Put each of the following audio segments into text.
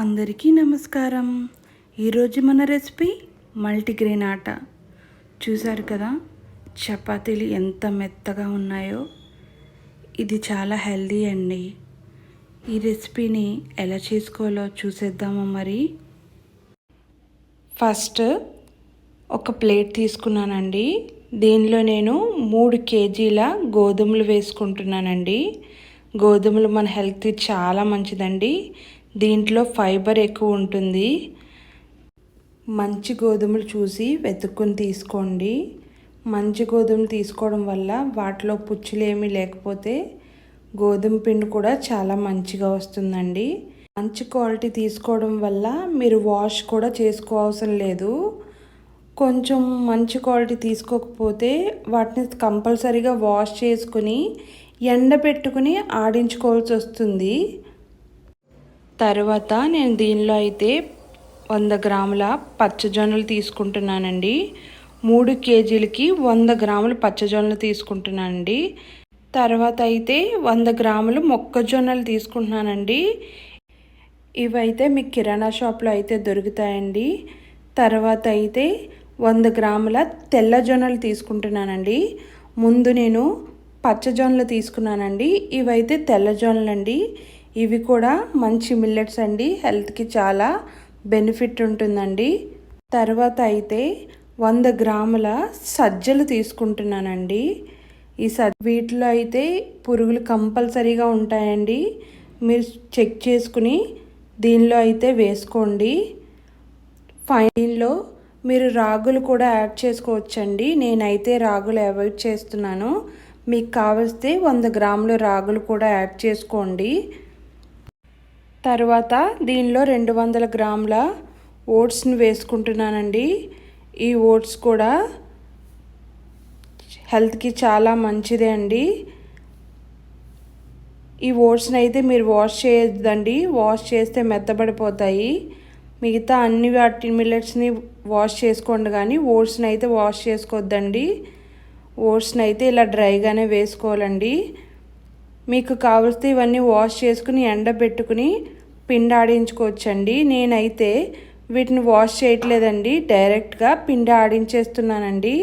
అందరికీ నమస్కారం. ఈరోజు మన రెసిపీ మల్టీగ్రెయిన్ ఆట. చూసారు కదా, చపాతీలు ఎంత మెత్తగా ఉన్నాయో. ఇది చాలా హెల్దీ అండి. ఈ రెసిపీని ఎలా చేసుకోవాలో చూసేద్దామా మరి. ఫస్ట్ ఒక ప్లేట్ తీసుకున్నానండి. దీనిలో నేను 3 కేజీల గోధుమలు వేసుకుంటున్నానండి. గోధుమలు మన హెల్త్కి చాలా మంచిదండి. దీంట్లో ఫైబర్ ఎక్కువ ఉంటుంది. మంచి గోధుమలు చూసి వెతుక్కుని తీసుకోండి. మంచి గోధుమలు తీసుకోవడం వల్ల వాటిలో పుచ్చులు ఏమీ లేకపోతే గోధుమ పిండి కూడా చాలా మంచిగా వస్తుందండి. మంచి క్వాలిటీ తీసుకోవడం వల్ల మీరు వాష్ కూడా చేసుకోవాల్సిన లేదు. కొంచెం మంచి క్వాలిటీ తీసుకోకపోతే వాటిని కంపల్సరీగా వాష్ చేసుకుని ఎండబెట్టుకుని ఆడించుకోవాల్సి వస్తుంది. తర్వాత నేను దీనిలో అయితే 100 గ్రాముల పచ్చజొన్నలు తీసుకుంటున్నానండి. 3 కేజీలకి 100 గ్రాముల పచ్చజొన్నలు తీసుకుంటున్నానండి. తర్వాత అయితే 100 గ్రాములు మొక్కజొన్నలు తీసుకుంటున్నానండి. ఇవైతే మీకు కిరాణా షాప్లో అయితే దొరుకుతాయండి. తర్వాత అయితే 100 గ్రాముల తెల్ల జొన్నలు తీసుకుంటున్నానండి. ముందు నేను పచ్చజొన్నలు తీసుకున్నానండి. ఇవైతే తెల్ల జొన్నలండి. ఇవి కూడా మంచి మిల్లెట్స్ అండి. హెల్త్కి చాలా బెనిఫిట్ ఉంటుందండి. తర్వాత అయితే 100 గ్రాముల సజ్జలు తీసుకుంటున్నానండి. వీటిలో అయితే పురుగులు కంపల్సరీగా ఉంటాయండి. మీరు చెక్ చేసుకుని దీనిలో అయితే వేసుకోండి. దీనిలో మీరు రాగులు కూడా యాడ్ చేసుకోవచ్చండి. నేనైతే రాగులు అవాయిడ్ చేస్తున్నాను. మీకు కావలిస్తే 100 గ్రాముల రాగులు కూడా యాడ్ చేసుకోండి. తర్వాత దీనిలో 200 గ్రాముల ఓట్స్ని వేసుకుంటున్నానండి. ఈ ఓట్స్ కూడా హెల్త్కి చాలా మంచిదే అండి. ఈ ఓట్స్ని అయితే మీరు వాష్ చేయొద్దండి. వాష్ చేస్తే మెత్తబడిపోతాయి. మిగతా అన్ని వాటి మిల్లెట్స్ని వాష్ చేసుకోండి, కానీ ఓట్స్ని అయితే వాష్ చేసుకోవద్దండి. ఓట్స్ని అయితే ఇలా డ్రైగానే వేసుకోవాలండి. మీకు కావలిస్తే ఇవన్నీ వాష్ చేసుకుని ఎండబెట్టుకుని పిండి ఆడించుకోవచ్చండి. నేనైతే వీటిని వాష్ చేయట్లేదండి, డైరెక్ట్గా పిండి ఆడించేస్తున్నానండి.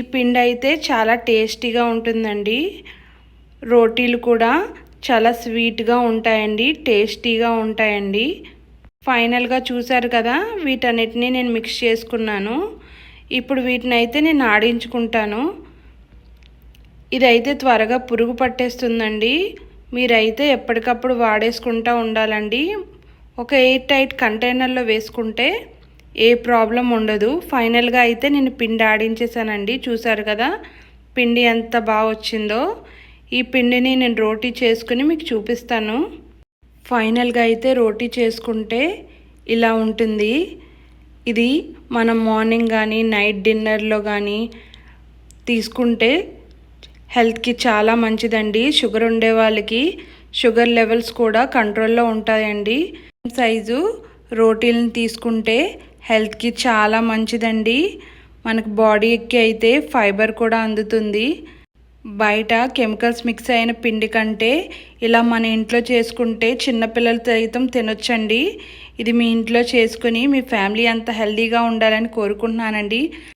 ఈ పిండి అయితే చాలా టేస్టీగా ఉంటుందండి. రోటీలు కూడా చాలా స్వీట్గా ఉంటాయండి, టేస్టీగా ఉంటాయండి. ఫైనల్గా చూసారు కదా, వీటన్నిటిని నేను మిక్స్ చేసుకున్నాను. ఇప్పుడు వీటిని అయితే నేను ఆడించుకుంటాను. ఇదైతే త్వరగా పురుగు పట్టేస్తుందండి. మీరైతే ఎప్పటికప్పుడు వాడేసుకుంటూ ఉండాలండి. ఒక ఎయిర్ టైట్ కంటైనర్లో వేసుకుంటే ఏ ప్రాబ్లం ఉండదు. ఫైనల్గా అయితే నేను పిండి ఆడించేసానండి. చూసారు కదా పిండి ఎంత బాగా వచ్చిందో. ఈ పిండిని నేను రోటీ చేసుకుని మీకు చూపిస్తాను. ఫైనల్గా అయితే రోటీ చేసుకుంటే ఇలా ఉంటుంది. ఇది మనం మార్నింగ్ కానీ నైట్ డిన్నర్లో కానీ తీసుకుంటే హెల్త్కి చాలా మంచిదండి. షుగర్ ఉండే వాళ్ళకి షుగర్ లెవెల్స్ కూడా కంట్రోల్లో ఉంటాయండి. సైజు రోటీలను తీసుకుంటే హెల్త్కి చాలా మంచిదండి. మనకు బాడీకి అయితే ఫైబర్ కూడా అందుతుంది. బయట కెమికల్స్ మిక్స్ అయిన పిండి కంటే ఇలా మన ఇంట్లో చేసుకుంటే చిన్నపిల్లలు సైతం తినొచ్చండి. ఇది మీ ఇంట్లో చేసుకుని మీ ఫ్యామిలీ అంతా హెల్తీగా ఉండాలని కోరుకుంటున్నానండి.